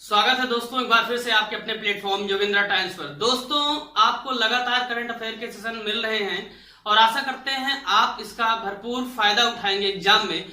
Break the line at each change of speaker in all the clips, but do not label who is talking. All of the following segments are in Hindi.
स्वागत है दोस्तों एक बार फिर से आपके अपने प्लेटफॉर्म योगेंद्र टाइम्स पर। दोस्तों आपको लगातार करंट अफेयर के सेशन मिल रहे हैं और आशा करते हैं आप इसका भरपूर फायदा उठाएंगे एग्जाम में।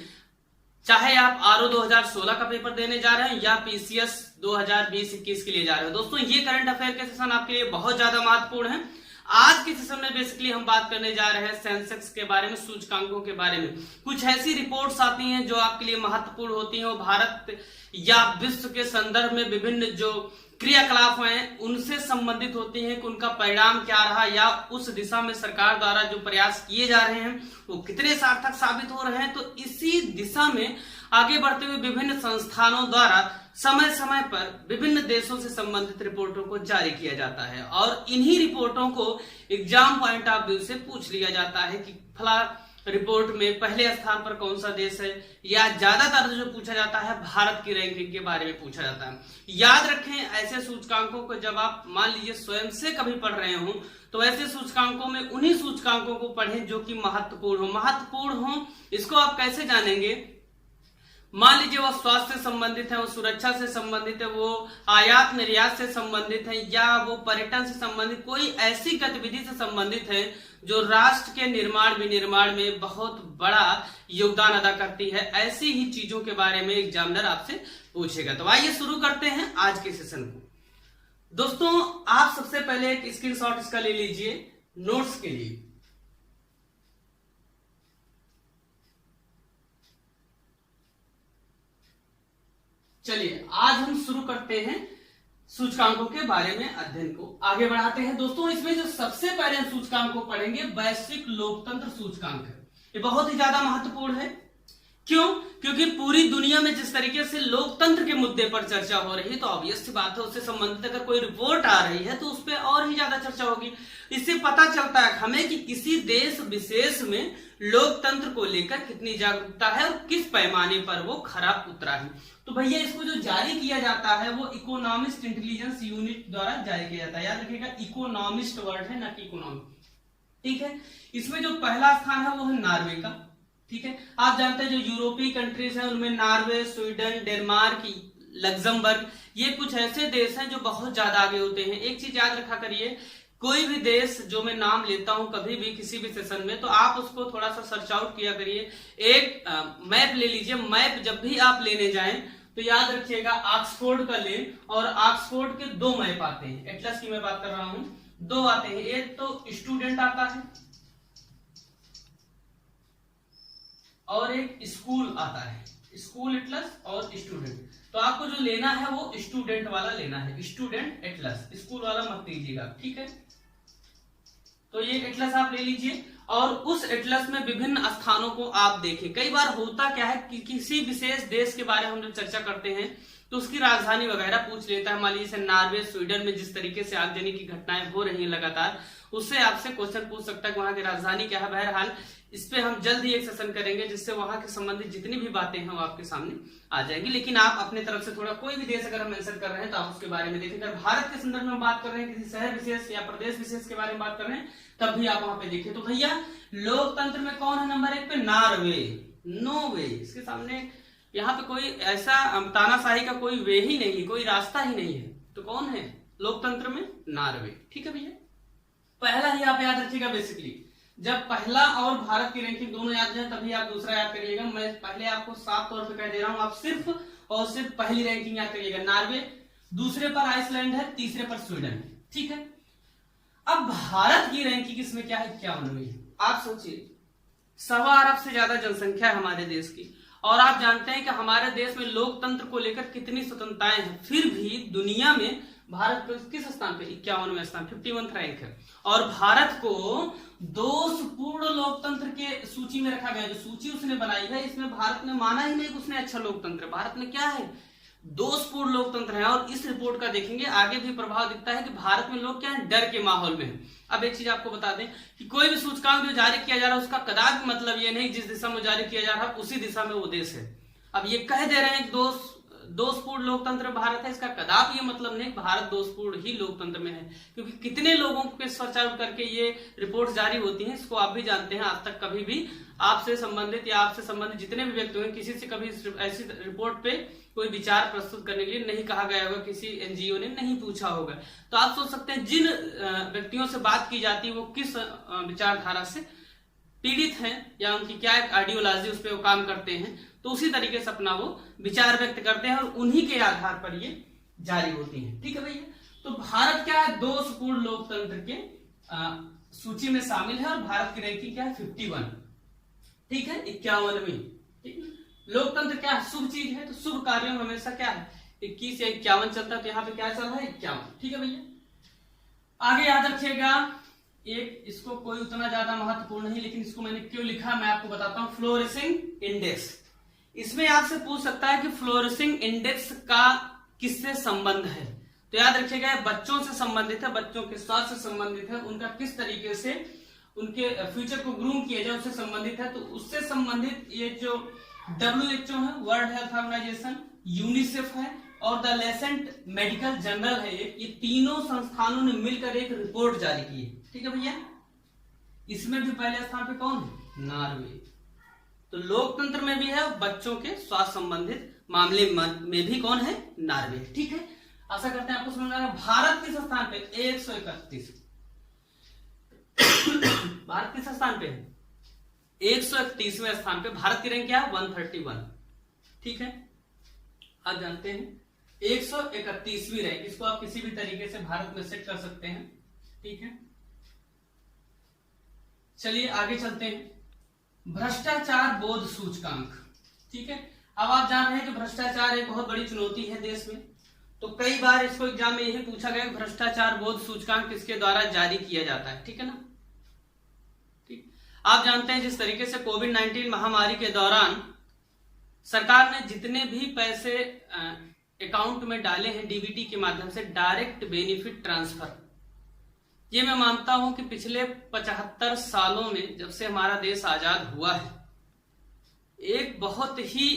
चाहे आप आरओ 2016 का पेपर देने जा रहे हैं या पीसीएस 2020-21 के लिए जा रहे हैं। दोस्तों ये करंट अफेयर के सेशन आपके लिए बहुत ज्यादा महत्वपूर्ण है। आज के सेशन में बेसिकली हम बात करने जा रहे हैं सेंसेक्स के बारे में, सूचकांकों के बारे में। कुछ ऐसी रिपोर्ट्स आती हैं जो आपके लिए महत्वपूर्ण होती हैं और भारत या विश्व के संदर्भ में विभिन्न जो क्रियाकलाप हैं उनसे संबंधित होती हैं कि उनका परिणाम क्या रहा या उस दिशा में सरकार द्वारा जो प्रयास किए जा रहे हैं वो कितने सार्थक साबित हो रहे हैं। तो इसी दिशा में आगे बढ़ते हुए विभिन्न संस्थानों द्वारा समय समय पर विभिन्न देशों से संबंधित रिपोर्टों को जारी किया जाता है और इन्हीं रिपोर्टों को एग्जाम पॉइंट ऑफ व्यू से पूछ लिया जाता है कि फला रिपोर्ट में पहले स्थान पर कौन सा देश है, या ज्यादातर जो पूछा जाता है भारत की रैंकिंग के बारे में पूछा जाता है। याद रखें ऐसे सूचकांकों को जब आप मान लीजिए स्वयं से कभी पढ़ रहे हो तो ऐसे सूचकांकों में उन्हीं सूचकांकों को पढ़ें जो कि महत्वपूर्ण हो। इसको आप कैसे जानेंगे? मान लीजिए वो स्वास्थ्य से संबंधित है, वो सुरक्षा से संबंधित है, वो आयात निर्यात से संबंधित है या वो पर्यटन से संबंधित कोई ऐसी गतिविधि से संबंधित है जो राष्ट्र के निर्माण विनिर्माण में बहुत बड़ा योगदान अदा करती है। ऐसी ही चीजों के बारे में एग्जामिनर आपसे पूछेगा। तो आइए शुरू करते हैं आज के सेशन को। दोस्तों आप सबसे पहले एक स्क्रीनशॉट इसका ले लीजिए नोट्स के लिए। चलिए आज हम शुरू करते हैं सूचकांकों के बारे में अध्ययन को आगे बढ़ाते हैं। दोस्तों इसमें जो सबसे पहले हम सूचकांक को पढ़ेंगे वैश्विक लोकतंत्र सूचकांक है। ये बहुत ही ज्यादा महत्वपूर्ण है। क्यों? क्योंकि पूरी दुनिया में जिस तरीके से लोकतंत्र के मुद्दे पर चर्चा हो रही है तो ऑब्वियस सी बात है उससे संबंधित अगर कोई रिपोर्ट आ रही है तो उस पर और ही ज्यादा चर्चा होगी। इससे पता चलता है हमें कि किसी देश विशेष में लोकतंत्र को लेकर कितनी जागरूकता है और किस पैमाने पर वो खरा उतरा है। तो भैया इसको जो जारी किया जाता है वो इकोनॉमिस्ट इंटेलिजेंस यूनिट द्वारा जारी किया जाता है। याद रखिएगा इकोनॉमिस्ट वर्ड है ना कि इकोनॉमिक। ठीक है, इसमें जो पहला स्थान है वो है नॉर्वे का। ठीक है, आप जानते हैं जो यूरोपीय कंट्रीज हैं उनमें नॉर्वे, स्वीडन, डेनमार्क, लग्जमबर्ग ये कुछ ऐसे देश हैं जो बहुत ज्यादा आगे होते हैं। एक चीज याद रखा करिए, कोई भी देश जो मैं नाम लेता हूं कभी भी किसी भी सेशन में तो आप उसको थोड़ा सा सर्च आउट किया करिए। एक मैप ले लीजिए। मैप जब भी आप लेने जाएं तो याद रखिएगा ऑक्सफोर्ड का लें और ऑक्सफोर्ड के दो मैप आते हैं। एटलस की मैं बात कर रहा हूं, दो आते हैं। एक तो स्टूडेंट आता है और एक स्कूल आता है। स्कूल एटलस और स्टूडेंट। तो आपको जो लेना है वो स्टूडेंट वाला लेना है, स्टूडेंट एटलस। स्कूल वाला मत लीजिएगा। ठीक है, तो ये एटलस आप ले लीजिए और उस एटलस में विभिन्न स्थानों को आप देखें। कई बार होता क्या है कि किसी विशेष देश के बारे में हम जब चर्चा करते हैं तो उसकी राजधानी वगैरह पूछ लेता है। मान लीजिए नॉर्वे, स्वीडन में जिस तरीके से आगजनी की घटनाएं हो रही हैं लगातार, उससे आपसे क्वेश्चन पूछ सकता है कि वहां की राजधानी क्या है। बहरहाल इस पे हम जल्द ही एक सेशन करेंगे जिससे वहां के संबंधित जितनी भी बातें हैं वो आपके सामने आ जाएंगी। लेकिन आप अपने तरफ से थोड़ा कोई भी देश अगर हम मेंशन कर रहे हैं तो आप उसके बारे में देखें। अगर भारत के संदर्भ में बात कर रहे हैं, किसी शहर विशेष या प्रदेश विशेष के बारे में बात कर रहे हैं तब भी आप वहां पे देखें। तो भैया लोकतंत्र में कौन है नंबर 1 पे? नॉर्वे। नो वे, इसके सामने यहाँ पे कोई ऐसा तानाशाही का कोई वे ही नहीं, कोई रास्ता ही नहीं है। तो कौन है लोकतंत्र में? नॉर्वे। ठीक है भैया, पहला ही आप याद रखिएगा। बेसिकली जब पहला और भारत की रैंकिंग दोनों याद जाए तभी आप दूसरा याद करिएगा। मैं पहले आपको साफ तौर पे कह दे रहा हूं, आप सिर्फ और सिर्फ पहली रैंकिंग याद करिएगा। नॉर्वे, दूसरे पर आइसलैंड है, तीसरे पर स्वीडन है। ठीक है, अब भारत की रैंकिंग इसमें क्या है? 51वीं है। आप सोचिए 1.25 अरब से ज्यादा जनसंख्या है हमारे देश की और आप जानते हैं कि हमारे देश में लोकतंत्र को लेकर कितनी स्वतंत्रताएं हैं। फिर भी दुनिया में भारत किस स्थान पे? 51वें स्थान, 51th रैंक है। और भारत को दोषपूर्ण लोकतंत्र के सूची में रखा गया। जो सूची उसने बनाई है इसमें भारत ने माना ही नहीं कि उसने अच्छा लोकतंत्र। भारत में क्या है? दोषपूर्ण लोकतंत्र है। और इस रिपोर्ट का देखेंगे आगे भी प्रभाव दिखता है कि भारत में लोग क्या है? डर के माहौल में है। अब एक चीज आपको बता दें कि कोई भी सूचकांक जो जारी किया जा रहा है उसका कदापि मतलब ये नहीं जिस दिशा में जारी किया जा रहा है उसी दिशा में वो देश है। अब ये कह दे रहे हैं कि दोषपूर्ण लोकतंत्र भारत है, इसका कदापि ये मतलब नहीं भारत दोषपूर्ण ही लोकतंत्र में है, क्योंकि कितने लोगों पे चर्चा करके ये रिपोर्ट जारी होती हैं, इसको आप भी जानते हैं। आज तक कभी भी आपसे संबंधित या आपसे संबंधित जितने भी व्यक्ति होंगे, किसी से कभी ऐसी रिपोर्ट पे कोई विचार प्रस्तुत करने के लिए नहीं कहा गया होगा, किसी एनजीओ ने नहीं पूछा होगा। तो आप सोच सकते हैं जिन व्यक्तियों से बात की जाती है वो किस विचारधारा से पीड़ित हैं या उनकी क्या आइडियोलॉजी उस पर वो काम करते हैं, तो उसी तरीके से अपना वो विचार व्यक्त करते हैं और उन्हीं के आधार पर ये जारी होती हैं। ठीक है भैया, तो भारत क्या है, दोषपूर्ण लोकतंत्र के सूची में शामिल है और भारत की रैंकिंग क्या है 51। ठीक है, 51वीं। ठीक है, लोकतंत्र क्या है, शुभ चीज है, तो शुभ कार्यों में हमेशा क्या है 21 या 51 चलता है, तो यहाँ पे क्या चल रहा है 51। ठीक है भैया, आगे याद रखिएगा एक, इसको कोई उतना ज्यादा महत्वपूर्ण नहीं, लेकिन इसको मैंने क्यों लिखा मैं आपको बताता हूं, फ्लोरिशिंग इंडेक्स। इसमें आपसे पूछ सकता है कि फ्लोरिशिंग इंडेक्स का किससे संबंध है, तो याद रखिएगा बच्चों से संबंधित है, बच्चों के स्वास्थ्य से संबंधित है, उनका किस तरीके से उनके फ्यूचर को ग्रूम किया जाए उससे संबंधित है। तो उससे संबंधित ये जो WHO है, वर्ल्ड हेल्थ ऑर्गेनाइजेशन, यूनिसेफ है और द लेसेंट मेडिकल जर्नल है, ये तीनों संस्थानों ने मिलकर एक रिपोर्ट जारी की है। ठीक है भैया, इसमें भी पहले स्थान पे कौन है, नॉर्वे। तो लोकतंत्र में भी है, बच्चों के स्वास्थ्य संबंधित मामले में भी कौन है, नॉर्वे। ठीक है, आशा करते हैं आपको समझ आ गया। भारत किस स्थान पे 131, भारत किस स्थान पे है 131वें स्थान पे, भारत की रैंक क्या है 131। ठीक है, आप जानते हैं 131वीं रैंक, इसको आप किसी भी तरीके से भारत में सेट कर सकते हैं। ठीक है, चलिए आगे चलते हैं, भ्रष्टाचार बोध सूचकांक। ठीक है, अब आप जान रहे हैं कि भ्रष्टाचार एक बहुत बड़ी चुनौती है देश में, तो कई बार इसको एग्जाम में यही पूछा गया भ्रष्टाचार बोध सूचकांक किसके द्वारा जारी किया जाता है। ठीक है ना, ठीक, आप जानते हैं जिस तरीके से कोविड-19 महामारी के दौरान सरकार ने जितने भी पैसे अकाउंट में डाले हैं डीबीटी के माध्यम से, डायरेक्ट बेनिफिट ट्रांसफर, ये मैं मानता हूं कि पिछले 75 सालों में जब से हमारा देश आजाद हुआ है, एक बहुत ही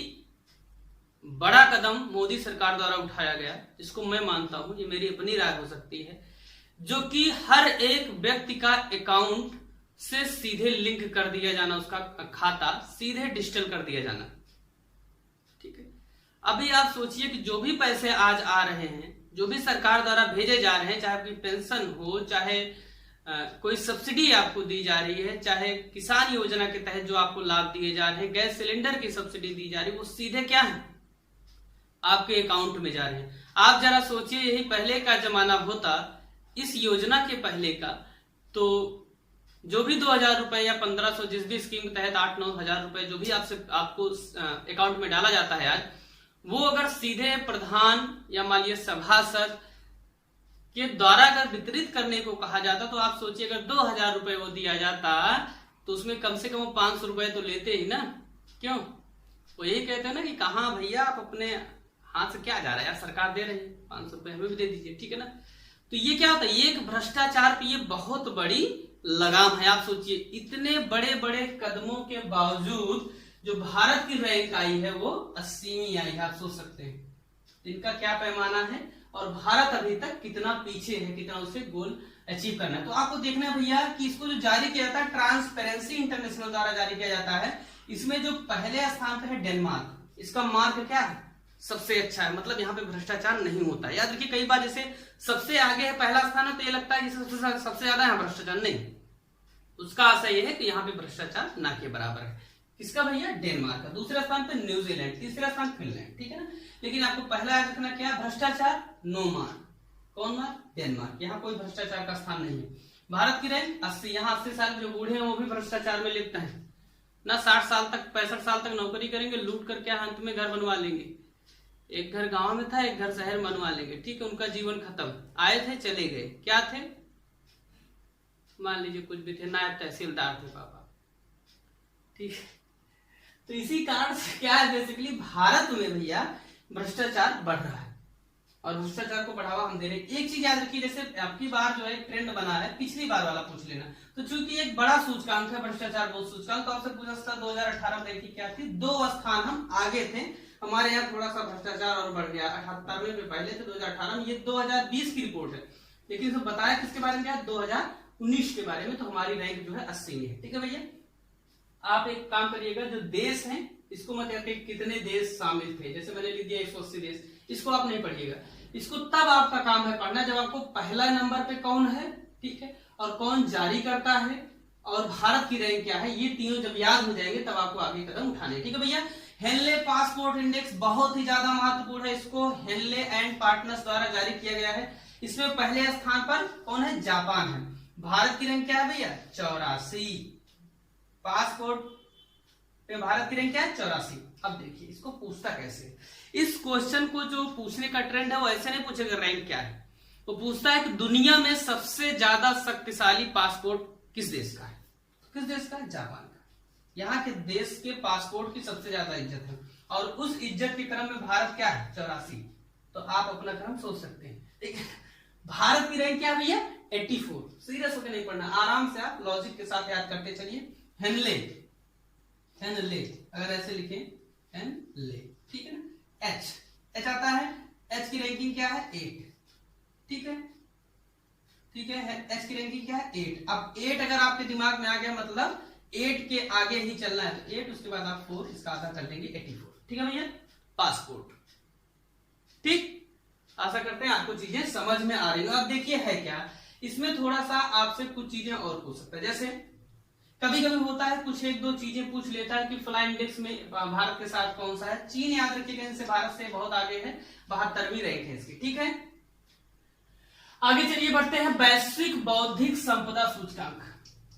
बड़ा कदम मोदी सरकार द्वारा उठाया गया, जिसको मैं मानता हूं, ये मेरी अपनी राय हो सकती है, जो कि हर एक व्यक्ति का अकाउंट से सीधे लिंक कर दिया जाना, उसका खाता सीधे डिजिटल कर दिया जाना। ठीक है, अभी आप सोचिए कि जो भी पैसे आज आ रहे हैं, जो भी सरकार द्वारा भेजे जा रहे हैं, चाहे आपकी पेंशन हो, चाहे कोई सब्सिडी आपको दी जा रही है, चाहे किसान योजना के तहत जो आपको लाभ दिए जा रहे हैं, गैस सिलेंडर की सब्सिडी दी जा रही है, वो सीधे क्या है आपके अकाउंट में जा रहे हैं। आप जरा सोचिए यही पहले का जमाना होता, इस योजना के पहले का, तो जो भी 2000 रुपए या 1500 जिस भी स्कीम के तहत 8-9 हजार रुपए जो भी आपको अकाउंट में डाला जाता है आज, वो अगर सीधे प्रधान या मान लीजिए सभासद के द्वारा अगर वितरित करने को कहा जाता, तो आप सोचिए अगर 2000 रुपए वो दिया जाता तो उसमें कम से कम 500 रुपए तो लेते ही ना। क्यों, वो यही कहते हैं ना कि कहाँ भैया आप अपने हाथ से क्या जा रहा है यार, सरकार दे रही है 500 रुपए हमें भी दे दीजिए। ठीक है ना, तो ये क्या होता है, ये एक भ्रष्टाचार पे ये बहुत बड़ी लगाम है। आप सोचिए इतने बड़े बड़े कदमों के बावजूद जो भारत की रैंक आई है वो 80वीं आई है। आप सोच सकते हैं इनका क्या पैमाना है और भारत अभी तक कितना पीछे है, कितना उसे गोल अचीव करना है। तो आपको देखना है भैया कि इसको जो जारी किया जाता है ट्रांसपेरेंसी इंटरनेशनल द्वारा जारी किया जाता है, इसमें जो पहले स्थान पर है डेनमार्क, इसका मार्क क्या है सबसे अच्छा है, मतलब यहाँ पे भ्रष्टाचार नहीं होता है। याद रखिए कई बार जैसे सबसे आगे है पहला स्थान है तो ये लगता है कि सबसे ज्यादा यहाँ भ्रष्टाचार, नहीं, उसका आशय यह है कि यहाँ पे भ्रष्टाचार ना के बराबर है। किसका भैया, डेनमार्क का। दूसरे स्थान पे न्यूजीलैंड, तीसरा स्थान फिनलैंड। ठीक है ना, लेकिन आपको पहला याद रखना क्या, भ्रष्टाचार नो मार्क, कौन मार्क, डेनमार्क, यहाँ कोई भ्रष्टाचार का स्थान नहीं है। भारत की रैंक 80, यहाँ 80 साल जो बूढ़े हैं वो भी भ्रष्टाचार में लिप्त हैं ना, 60 साल तक 65 साल तक नौकरी करेंगे, लूट करके अंत में घर बनवा लेंगे। एक घर गांव में था, एक घर शहर बनवा लेंगे। ठीक है, उनका जीवन खत्म, आए थे चले गए, क्या थे, मान लीजिए कुछ भी थे, नायब तहसीलदार थे पापा। ठीक है, तो इसी कारण से क्या है, बेसिकली भारत में भैया भ्रष्टाचार बढ़ रहा है और भ्रष्टाचार को बढ़ावा हम दे रहे हैं। एक चीज याद रखिए, जैसे आपकी बार जो है ट्रेंड बना है, पिछली बार वाला पूछ लेना। तो चूंकि एक बड़ा सूचकांक है भ्रष्टाचार बोध सूचकांक, तो आपसे पूछा था 2018 में देखिए क्या थी, 2 स्थान हम आगे थे हमारे यहाँ थोड़ा सा भ्रष्टाचार और बढ़ गया, 78वें पे पहले थे 2018 में, ये 2020 की रिपोर्ट है, लेकिन इसे बताया किसके बारे में, क्या 2019 के बारे में, तो हमारी रैंक जो है 80 में है। ठीक है भैया, आप एक काम करिएगा, जो देश हैं इसको मत याद करिए कितने देश शामिल थे, जैसे मैंने लिख दिया 180 देश, इसको आप नहीं पढ़िएगा, इसको तब आपका काम है पढ़ना जब आपको पहला नंबर पे कौन है, ठीक है, और कौन जारी करता है, और भारत की रैंक क्या है, ये तीनों जब याद हो जाएंगे तब आपको आगे कदम उठाने। ठीक है भैया, हेनले पासपोर्ट इंडेक्स बहुत ही ज्यादा महत्वपूर्ण है, इसको हेनले एंड पार्टनर्स द्वारा जारी किया गया है। इसमें पहले स्थान पर कौन है, जापान है। भारत की रैंक क्या है भैया, 84। पासपोर्ट पे भारत की रैंक क्या है, 84। अब देखिए इसको पूछता कैसे, इस क्वेश्चन को जो पूछने का ट्रेंड है वो ऐसे नहीं पूछेगा रैंक क्या है, वो पूछता है कि दुनिया में सबसे ज्यादा शक्तिशाली पासपोर्ट किस देश का है, किस देश का है, जापान का। यहाँ के देश के पासपोर्ट की सबसे ज्यादा इज्जत है, और उस इज्जत के क्रम में भारत क्या है, 84। तो आप अपना क्रम सोच सकते हैं। ठीक है, भारत की रैंक क्या भैया, 84। सीरियस होकर नहीं पढ़ना, आराम से आप लॉजिक के साथ याद करते चलिए। हेनले, हेनले अगर ऐसे लिखे हेनले, ठीक है ना। एच आता है, एच की रैंकिंग क्या है, 8। ठीक है, ठीक है, एच की रैंकिंग क्या है, 8। अब 8 अगर आपके दिमाग में आ गया मतलब 8 के आगे ही चलना है, तो 8 उसके बाद आप 4 इसका आधा कर देंगे 84। ठीक है भैया, पासपोर्ट। ठीक, आशा करते हैं आपको चीजें समझ में आ रही हो। अब देखिए है क्या, इसमें थोड़ा सा आपसे कुछ चीजें और पूछ सकता है, जैसे कभी कभी होता है कुछ एक दो चीजें पूछ लेता है कि फ्लाई इंडेक्स में भारत के साथ कौन सा है। चीन याद रखिएगा, इनसे भारत से बहुत आगे है, 72वीं रैंक है इसकी। ठीक है, आगे चलिए बढ़ते हैं, वैश्विक बौद्धिक संपदा सूचकांक।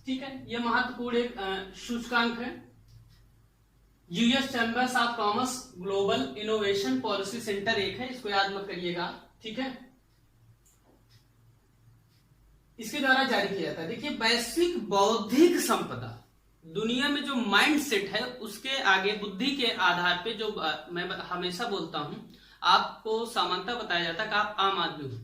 ठीक है, यह महत्वपूर्ण एक सूचकांक है। US chambers of commerce global innovation policy centre एक है, इसको याद मत करिएगा। ठीक है, इसके द्वारा जारी किया जाता है। देखिए वैश्विक बौद्धिक संपदा, दुनिया में जो माइंड सेट है उसके आगे बुद्धि के आधार पे, जो मैं हमेशा बोलता हूं, आपको सामान्यतः बताया जाता है कि आप आम आदमी हो।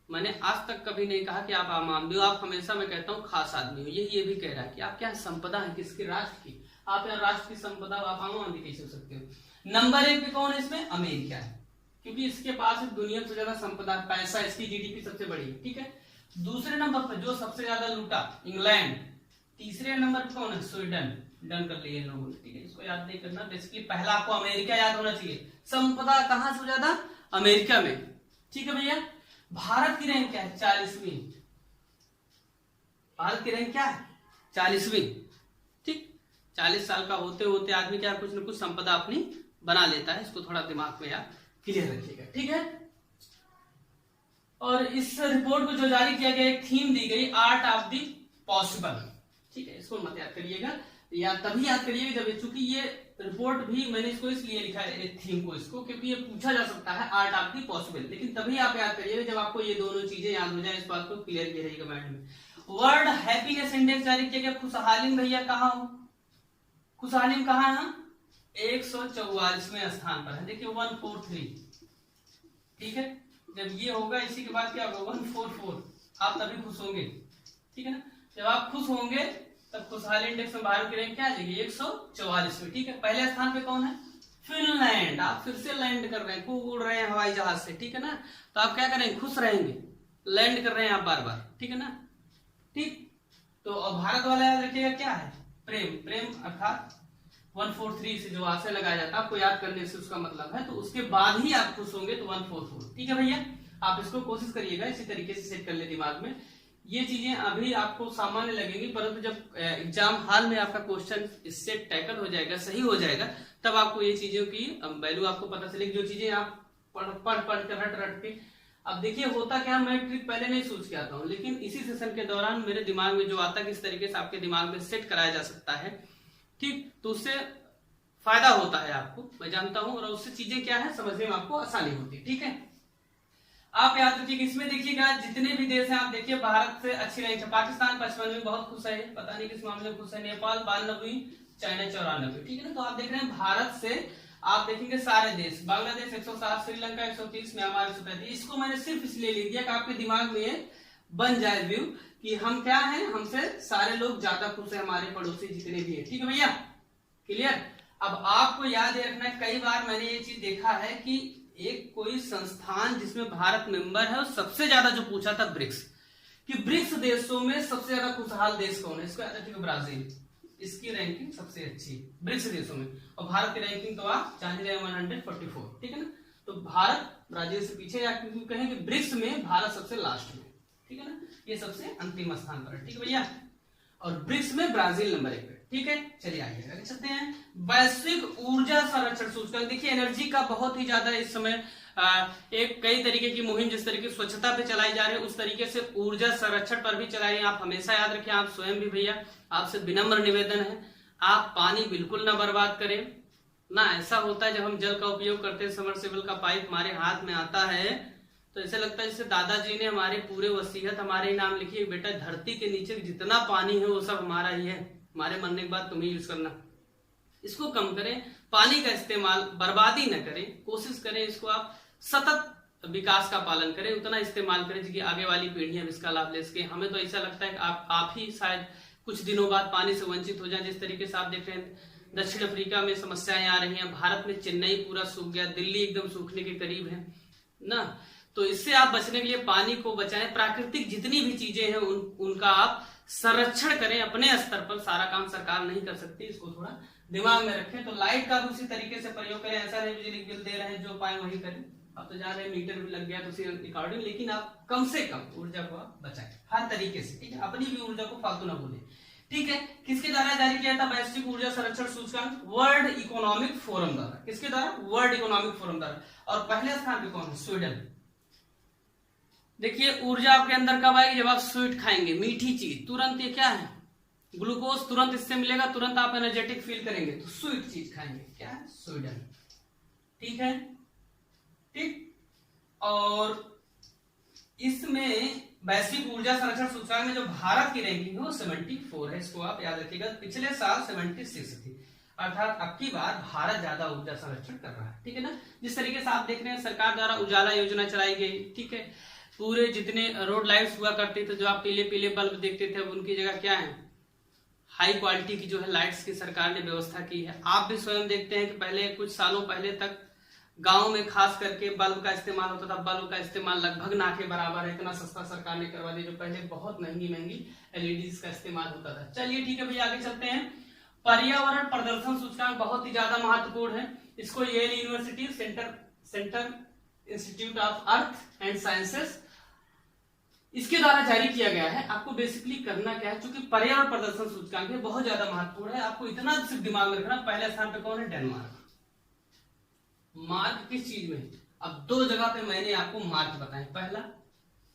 मैंने आज तक कभी नहीं कहा कि आप आम आदमी हो, आप हमेशा मैं कहता हूं खास आदमी हो। ये भी कह रहा है कि आप क्या संपदा है, किसकी, राष्ट्र की। आप यहाँ राष्ट्र की संपदा, आप आम आदमी कैसे हो सकते हो। नंबर 1 पे कौन है इसमें, अमेरिका है, क्योंकि इसके पास दुनिया में सबसे ज्यादा संपदा, पैसा, इसकी जीडीपी सबसे बड़ी है। ठीक है, दूसरे नंबर पर जो सबसे ज्यादा लूटा, इंग्लैंड। तीसरे नंबर पर कौन है, स्वीडन। डन कर लिए लोगों ने। ठीक है, इसको याद नहीं करना, बेसिकली पहला आपको अमेरिका याद होना चाहिए। संपदा कहां से ज्यादा, अमेरिका में। ठीक है भैया, भारत की रैंक क्या है, 40वीं। भारत की रैंक क्या है, 40वीं। ठीक, 40 साल का होते होते आदमी क्या कुछ न कुछ संपदा अपनी बना लेता है, इसको थोड़ा दिमाग में याद क्लियर रखिएगा। ठीक है, और इस रिपोर्ट को जो जारी किया गया, एक थीम दी गई, आर्ट ऑफ द पॉसिबल। ठीक है, इसको मत याद करिएगा, या तभी याद करिएगा जब, चूंकि ये रिपोर्ट भी मैंने इसको इसलिए लिखा है थीम को, इसको क्योंकि ये पूछा जा सकता है आर्ट ऑफ द पॉसिबल, लेकिन तभी आप याद करिएगा जब आपको ये दोनों चीजें याद हो जाए। इस बात को क्लियर किया रहेगा माइंड में। वर्ल्ड हैप्पीनेस इंडेक्स जारी किया गया, खुशहाली भैया कहाँ हो, खुशहाली कहाँ है, 144वें स्थान पर है। देखिए 143। ठीक है, जब ये होगा इसी के बाद क्या होगा, 144, आप तभी खुश होंगे। ठीक है ना, जब आप खुश होंगे तब खुशहाली इंडेक्स में भारत की रैंक क्या आ जाएगी, 144 में। ठीक है, पहले स्थान पे कौन है, फिनलैंड। आप फिर से लैंड कर रहे हैं, खूब उड़ रहे हैं हवाई जहाज से। ठीक है ना, तो आप क्या करेंगे, खुश रहेंगे, लैंड कर रहे हैं आप बार बार। ठीक है ना, ठीक। तो भारत वाला याद रखिएगा क्या है, प्रेम। प्रेम अर्थात 143 से जो आशय लगाया जाता है, आपको याद करने से उसका मतलब है, तो उसके बाद ही आप खुश होंगे, तो 144। ठीक है भैया, आप इसको कोशिश करिएगा इसी तरीके से सेट कर ले दिमाग में। ये चीजें अभी आपको सामान्य लगेंगी, परंतु जब एग्जाम हॉल में आपका क्वेश्चन इससे टैकल हो जाएगा, सही हो जाएगा, तब आपको ये चीजों की वैल्यू आपको पता चलेगी, जो चीजें आप पढ़ कर रट के। अब देखिए होता क्या, मैं ट्रिक पहले नहीं सोच के आता हूँ, लेकिन इसी सेशन के दौरान मेरे दिमाग में जो आता है, किस तरीके से आपके दिमाग में सेट कराया जा सकता है। ठीक, तो उससे फायदा होता है आपको, मैं जानता हूं, और उससे चीजें क्या है समझने में आपको आसानी होती है। ठीक है, आप याद रखिएगा, इसमें देखिएगा जितने भी देश हैं, आप देखिए भारत से अच्छी रैंक है। पाकिस्तान 55वीं, बहुत खुश है, पता नहीं किस मामले में खुश है। नेपाल 92वीं, चाइना 94। ठीक है ना, तो आप देख रहे हैं भारत से आप देखेंगे सारे देश, बांग्लादेश 107, श्रीलंका 130, म्यांमार 135। इसको मैंने सिर्फ इसलिए लिख दिया कि आपके दिमाग में बन जाए व्यू कि हम क्या हैं, हमसे सारे लोग ज्यादा खुश है, हमारे पड़ोसी जितने भी है। ठीक है भैया, क्लियर। अब आपको याद रखना है, कई बार मैंने ये चीज देखा है कि एक कोई संस्थान जिसमें भारत मेंबर है, और सबसे ज्यादा जो पूछा था ब्रिक्स, कि ब्रिक्स देशों में सबसे ज्यादा खुशहाल देश कौन है, इसको याद रखिएगा ब्राजील, इसकी रैंकिंग सबसे अच्छी ब्रिक्स देशों में, और भारत की रैंकिंग तो आप जान रहे हैं 144, ठीक है ना। तो भारत ब्राजील से पीछे, या क्यों कहें कि ब्रिक्स में भारत सबसे लास्ट में, ठीक है ना, ये सबसे अंतिम स्थान पर है, ठीक है भैया, और ब्रिक्स में ब्राजील नंबर 1 पे, ठीक है। चलिए आगे आगे चलते हैं। वैश्विक ऊर्जा संरक्षण सूचकांक, देखिए एनर्जी का बहुत ही ज्यादा इस समय एक कई तरीके की मुहिम, जिस तरीके की स्वच्छता पे चलाई जा रही है, उस तरीके से ऊर्जा संरक्षण पर भी चलाई है। आप हमेशा याद रखें, आप स्वयं भी भैया, आपसे विनम्र निवेदन है, आप पानी बिल्कुल ना बर्बाद करें ना। ऐसा होता है जब हम जल का उपयोग करते हैं, सबमर्सिबल का पाइप हमारे हाथ में आता है तो ऐसे लगता है जैसे दादाजी ने हमारे पूरे वसीयत हमारे नाम लिखी है, बेटा धरती के नीचे जितना पानी है वो सब हमारा ही है, हमारे मरने के बाद तुम्हें यूज करना। इसको कम करें, पानी का इस्तेमाल बर्बादी न करें, कोशिश करें इसको आप सतत विकास का पालन करें, उतना इस्तेमाल करें कि आगे वाली पीढ़ियां इसका लाभ ले सके। हमें तो ऐसा लगता है कि आप ही शायद कुछ दिनों बाद पानी से वंचित हो जाए, जिस तरीके से आप देख रहे हैं दक्षिण अफ्रीका में समस्याएं आ रही हैं, भारत में चेन्नई पूरा सूख गया, दिल्ली एकदम सूखने के करीब है ना। तो इससे आप बचने के लिए पानी को बचाएं, प्राकृतिक जितनी भी चीजें हैं उनका आप संरक्षण करें। अपने स्तर पर सारा काम सरकार नहीं कर सकती, इसको थोड़ा दिमाग में रखें। तो लाइट का भी उसी तरीके से प्रयोग करें, ऐसा नहीं बिजली बिल दे रहे हैं जो पाए वही करें। अब तो जा रहे हैं मीटर भी लग गया तो उसी अकॉर्डिंग, लेकिन आप कम से कम ऊर्जा को आप बचाएं हर तरीके से, ठीक है, अपनी भी ऊर्जा को फालतू ना भूलें, ठीक है। किसके द्वारा जारी किया था वैश्विक ऊर्जा संरक्षण सूचकांक? वर्ल्ड इकोनॉमिक फोरम द्वारा। किसके द्वारा? वर्ल्ड इकोनॉमिक फोरम द्वारा। और पहले स्थान पे कौन है? स्वीडन। देखिए ऊर्जा आपके अंदर कब आएगी? जब आप स्वीट खाएंगे, मीठी चीज, तुरंत ये क्या है, ग्लूकोज तुरंत इससे मिलेगा, तुरंत आप एनर्जेटिक फील करेंगे, तो स्वीट चीज खाएंगे, क्या है? स्वीडन, ठीक है, ठीक। और इसमें वैश्विक ऊर्जा संरक्षण सूचकांक में जो भारत की रैंकिंग है वो 74 है, इसको आप याद रखिएगा। पिछले साल 76 थी, अर्थात अब की बार भारत ज्यादा ऊर्जा संरक्षण कर रहा है, ठीक है ना। जिस तरीके से आप देख रहे हैं सरकार द्वारा उजाला योजना चलाई गई, ठीक है, पूरे जितने रोड लाइट्स हुआ करते थे, जो आप पीले पीले बल्ब देखते थे, अब उनकी जगह क्या है, हाई क्वालिटी की जो है लाइट्स की सरकार ने व्यवस्था की है। आप भी स्वयं देखते हैं कि पहले कुछ सालों पहले तक गांव में खास करके बल्ब का इस्तेमाल होता था, बल्ब का इस्तेमाल लगभग ना के बराबर है, इतना सस्ता सरकार ने करवा दिया, जो पहले बहुत महंगी महंगी एलईडीज का इस्तेमाल होता था। चलिए ठीक है भैया, आगे चलते हैं। पर्यावरण प्रदर्शन सूचकांक बहुत ही ज्यादा महत्वपूर्ण है, इसको Yale University Center Institute of Earth and Sciences इसके द्वारा जारी किया गया है। आपको बेसिकली करना क्या है, चूंकि पर्यावरण प्रदर्शन सूचकांक है बहुत ज्यादा महत्वपूर्ण है, आपको इतना सिर्फ दिमाग में रखना, पहले स्थान पे कौन है? डेनमार्क। मार्क किस चीज में? अब दो जगह पे मैंने आपको मार्क बताए। पहला,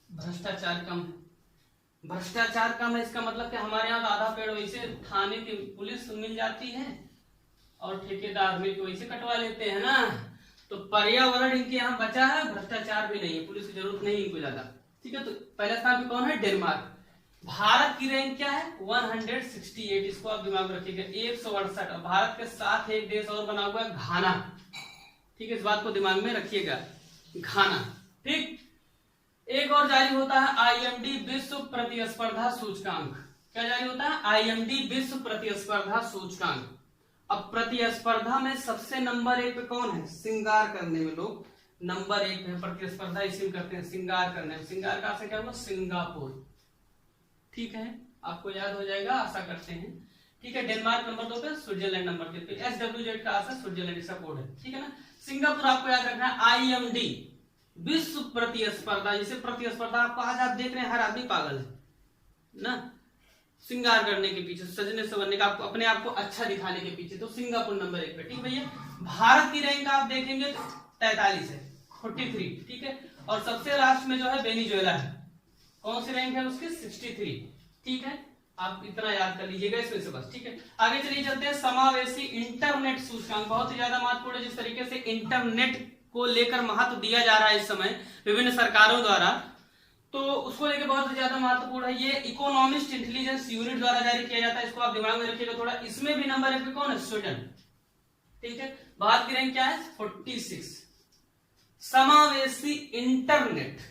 भ्रष्टाचार कम है। भ्रष्टाचार कम है इसका मतलब कि हमारे यहाँ आधा पेड़ वैसे थाने की पुलिस मिल जाती है और ठेकेदार मिलकर वैसे कटवा लेते हैं ना। तो पर्यावरण इनके यहाँ बचा है, भ्रष्टाचार भी नहीं है, पुलिस की जरूरत नहीं इनको ज्यादा, ठीक है। तो पहला स्थान पे कौन है? डेनमार्क। भारत की रैंक क्या है? 168, इसको आप दिमाग में रखिएगा, 168। और भारत के साथ एक देश और बना हुआ है, घाना, ठीक है, इस बात को दिमाग में रखिएगा, घाना, ठीक। एक और जारी होता है आईएमडी विश्व प्रतिस्पर्धा सूचकांक। क्या जारी होता है? आईएमडी विश्व प्रतिस्पर्धा सूचकांक। अब प्रतिस्पर्धा में सबसे नंबर 1 पे कौन है? श्रृंगार करने में लोग नंबर 1 पे प्रतिस्पर्धा इसी करते हैं, श्रृंगार करने में। श्रृंगार का क्या होगा? सिंगापुर, ठीक है, आपको याद हो जाएगा, आशा करते हैं, ठीक है। डेनमार्क नंबर 2 पे, स्विट्जरलैंड नंबर 3 पे, SWZ का आशा स्विट्जरलैंड इसका कोड है, ठीक है ना। सिंगापुर आपको याद रखना है। आईएमडी विश्व प्रतिस्पर्धा, जैसे प्रतिस्पर्धा आपको आज आप देख रहे हैं हर आदमी पागल है ना, श्रृंगार करने के पीछे, सजने संवरने का, आपको अपने आप को अच्छा दिखाने के पीछे, तो सिंगापुर नंबर 1 पे, ठीक भैया। भारत की रैंक आप देखेंगे तो 43 है, 43, ठीक है। और सबसे लास्ट में जो है वेनेजुएला है, कौन सी रैंक है उसकी? 63, ठीक है। आप इतना याद कर लीजिएगा इसमें से बस, ठीक है। आगे चलिए चलते हैं। समावेशी इंटरनेट सूचकांक बहुत ही ज्यादा महत्वपूर्ण है। जिस तरीके से इंटरनेट को लेकर महत्व दिया जा रहा है इस समय विभिन्न सरकारों द्वारा, तो उसको लेकर बहुत ज्यादा महत्वपूर्ण है। ये इकोनॉमिस्ट इंटेलिजेंस यूनिट द्वारा जारी किया जाता है, इसको आप दिमाग में रखिएगा थोड़ा। इसमें भी नंबर 1 पे कौन है? स्वीडन, ठीक है। भारत की रैंक क्या है? 46। समावेशी इंटरनेट,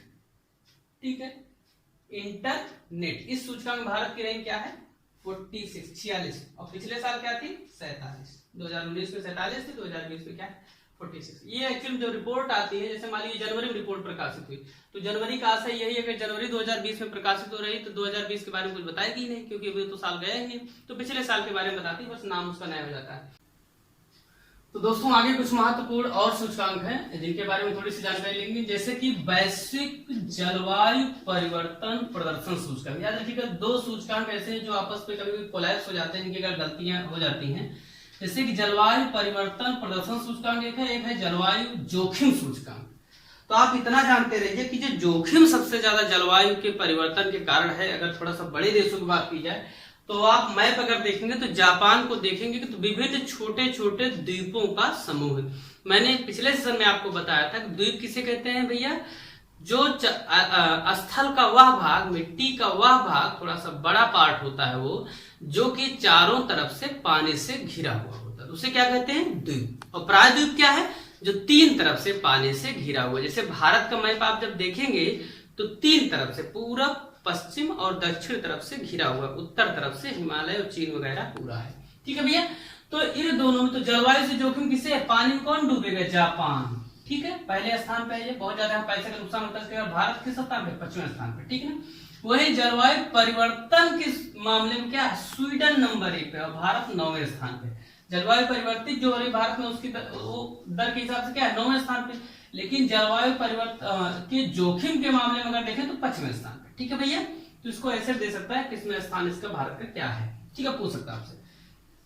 ठीक है, इंटरनेट, इस सूचकांक में भारत की रैंक क्या है? 46, 46। और पिछले साल क्या थी? 47। 2019 में 47 थी, 2020 में क्या 46। ये एक्चुअली जो रिपोर्ट आती है, जैसे मान लीजिए जनवरी में रिपोर्ट प्रकाशित हुई, तो जनवरी का आशय यही है कि जनवरी 2020 में प्रकाशित हो रही, तो 2020 के बारे में कुछ बताएगी ही नहीं, क्योंकि अभी तो साल गया ही नहीं, तो पिछले साल के बारे में बताती है, बस नाम उसका नया हो जाता है। तो दोस्तों आगे कुछ महत्वपूर्ण और सूचकांक हैं जिनके बारे में थोड़ी सी जानकारी लेंगे, जैसे कि वैश्विक जलवायु परिवर्तन प्रदर्शन सूचकांक। याद रखिएगा, दो सूचकांक ऐसे हैं जो आपस में कभी कभी कोलैप्स हो जाते हैं, जिनकी अगर गलतियां हो जाती हैं, जैसे कि जलवायु परिवर्तन प्रदर्शन सूचकांक एक है जलवायु जोखिम सूचकांक। तो आप इतना जानते रहिए कि जो जोखिम सबसे ज्यादा जलवायु के परिवर्तन के कारण है, अगर थोड़ा सा बड़े देशों की बात की जाए, तो आप मैप अगर देखेंगे तो जापान को देखेंगे कि तो विभिन्न छोटे छोटे द्वीपों का समूह है। मैंने पिछले सेशन में आपको बताया था कि द्वीप किसे कहते हैं भैया, जो स्थल का वह भाग, मिट्टी का वह भाग, थोड़ा सा बड़ा पार्ट होता है वो, जो कि चारों तरफ से पानी से घिरा हुआ होता है, उसे क्या कहते हैं द्वीप। और प्रायद्वीप क्या है, जो तीन तरफ से पानी से घिरा हुआ। जैसे भारत का मैप आप जब देखेंगे तो तीन तरफ से, पूरब, पश्चिम और दक्षिण तरफ से घिरा हुआ, उत्तर तरफ से हिमालय और चीन वगैरह पूरा है। ठीक है भैया, तो इन दोनों में तो जलवायु से जोखिम किसे है, पानी में कौन डूबेगा, जापान। ठीक है, पहले स्थान पे है, बहुत ज्यादा पैसे का नुकसान होता है। भारत किस स्थान पे, 25वें स्थान पे। ठीक है ना, वही जलवायु परिवर्तन के मामले में क्या है, स्वीडन नंबर 1 पे और भारत 9वें स्थान पे। जलवायु परिवर्तित जो हो रही भारत में, उसकी दर के हिसाब से क्या है, 9वें स्थान पे, लेकिन जलवायु परिवर्तन के जोखिम के मामले में अगर देखें तो 25वें स्थान पे। ठीक है भैया, तो इसको ऐसे दे सकता है किसमें स्थान इसका भारत का क्या है। ठीक है, पूछ सकता है आपसे।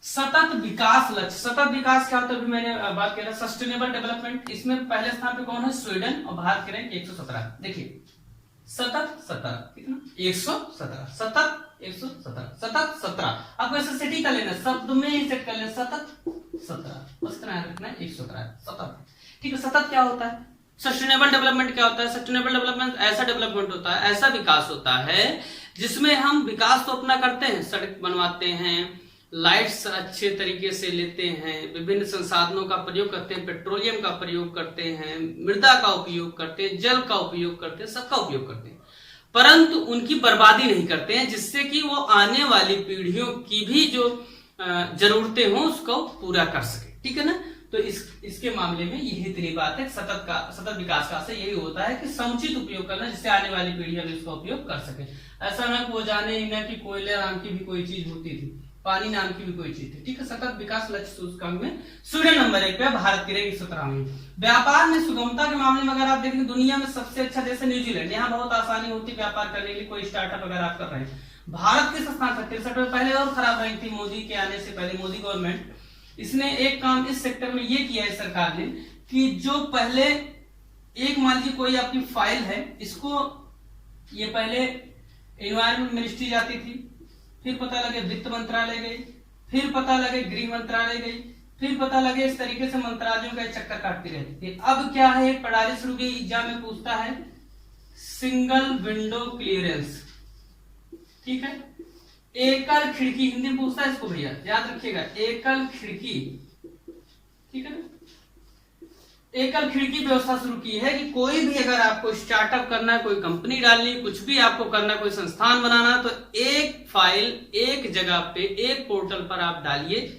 सतत विकास लक्ष्य, सतत विकास क्या होता है, अभी मैंने बात किया था सस्टेनेबल डेवलपमेंट, इसमें पहले स्थान पे कौन है, स्वीडन, और भारत के रैंक 117। देखिए सतत 17, कितना 117, सतत 117, सतत 17। आपको ऐसे सेट ही कर लेना, शब्द में ही सेट कर लेना, सतत 17, बस इतना याद रखना है, 117 सतत। ठीक है, सतत क्या होता है, सस्टेनेबल डेवलपमेंट क्या होता है, सस्टेनेबल डेवलपमेंट ऐसा डेवलपमेंट होता है, ऐसा विकास होता है जिसमें हम विकास तो अपना करते हैं, सड़क बनवाते हैं, लाइट्स अच्छे तरीके से लेते हैं, विभिन्न संसाधनों का प्रयोग करते हैं, पेट्रोलियम का प्रयोग करते हैं, मृदा का उपयोग करते हैं, जल का उपयोग करते हैं, सबका उपयोग करते हैं, परंतु उनकी बर्बादी नहीं करते हैं, जिससे कि वो आने वाली पीढ़ियों की भी जो जरूरतें हो उसको पूरा कर सके। ठीक है ना, तो इसके मामले में यही तेरी बात है, सतत विकास का से यही होता है कि समुचित उपयोग करना, जिससे आने वाली पीढ़ियां भी उसका उपयोग कर सके। ऐसा ना वो जाने ही ना कि कोयले नाम की भी कोई चीज होती थी, पानी नाम की भी कोई चीज थी। ठीक है, सतत विकास लक्ष्य सूचकांक में स्वीडन नंबर 1 पे, भारत की रैंक 117। व्यापार में सुगमता के मामले में अगर आप देखें दुनिया में सबसे अच्छा जैसे न्यूजीलैंड, यहाँ बहुत आसानी होती है व्यापार करने के लिए, कोई स्टार्टअप अगर आप कर रहे हैं। भारत किस स्थान पर, 63 में, पहले और खराब रैंक थी मोदी के आने से पहले। मोदी गवर्नमेंट इसने एक काम इस सेक्टर में ये किया है सरकार ने, कि जो पहले एक मान लीजिए कोई आपकी फाइल है, इसको ये पहले एनवायरमेंट मिनिस्ट्री जाती थी, फिर पता लगे वित्त मंत्रालय गई, फिर पता लगे गृह मंत्रालय गई, फिर पता लगे, इस तरीके से मंत्रालयों का चक्कर काटती रहती थी। अब क्या है, एक प्रणाली शुरू की, एग्जाम में पूछता है सिंगल विंडो क्लियरेंस। ठीक है, एकल खिड़की, हिंदी में पूछता है इसको भैया, याद रखिएगा, एकल खिड़की। ठीक है ना, एकल खिड़की व्यवस्था शुरू की है कि कोई भी अगर आपको स्टार्टअप करना है, कोई कंपनी डालनी, कुछ भी आपको करना, कोई संस्थान बनाना, तो एक फाइल एक जगह पे, एक पोर्टल पर आप डालिए,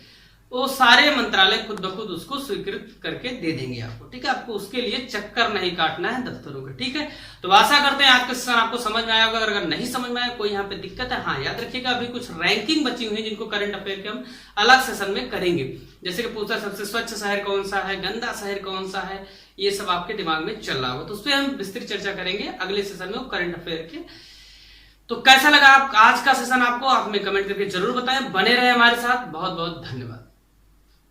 वो सारे मंत्रालय खुद ब खुद उसको स्वीकृत करके दे देंगे आपको। ठीक है, आपको उसके लिए चक्कर नहीं काटना है दफ्तरों का। ठीक है, तो आशा करते हैं आज का सेशन आपको समझ में आया होगा। अगर नहीं समझ में आया, कोई यहाँ पे दिक्कत है, हाँ याद रखिएगा अभी कुछ रैंकिंग बची हुई है जिनको करंट अफेयर के हम अलग सेशन में करेंगे। जैसे कि पूछा सबसे स्वच्छ शहर कौन सा है, गंदा शहर कौन सा है, ये सब आपके दिमाग में चल रहा होगा, तो उस पर हम विस्तृत चर्चा करेंगे अगले सेशन में करंट अफेयर के। तो कैसा लगा आज का सेशन आपको, आप हमें कमेंट करके जरूर बताएं। बने रहे हमारे साथ, बहुत बहुत धन्यवाद।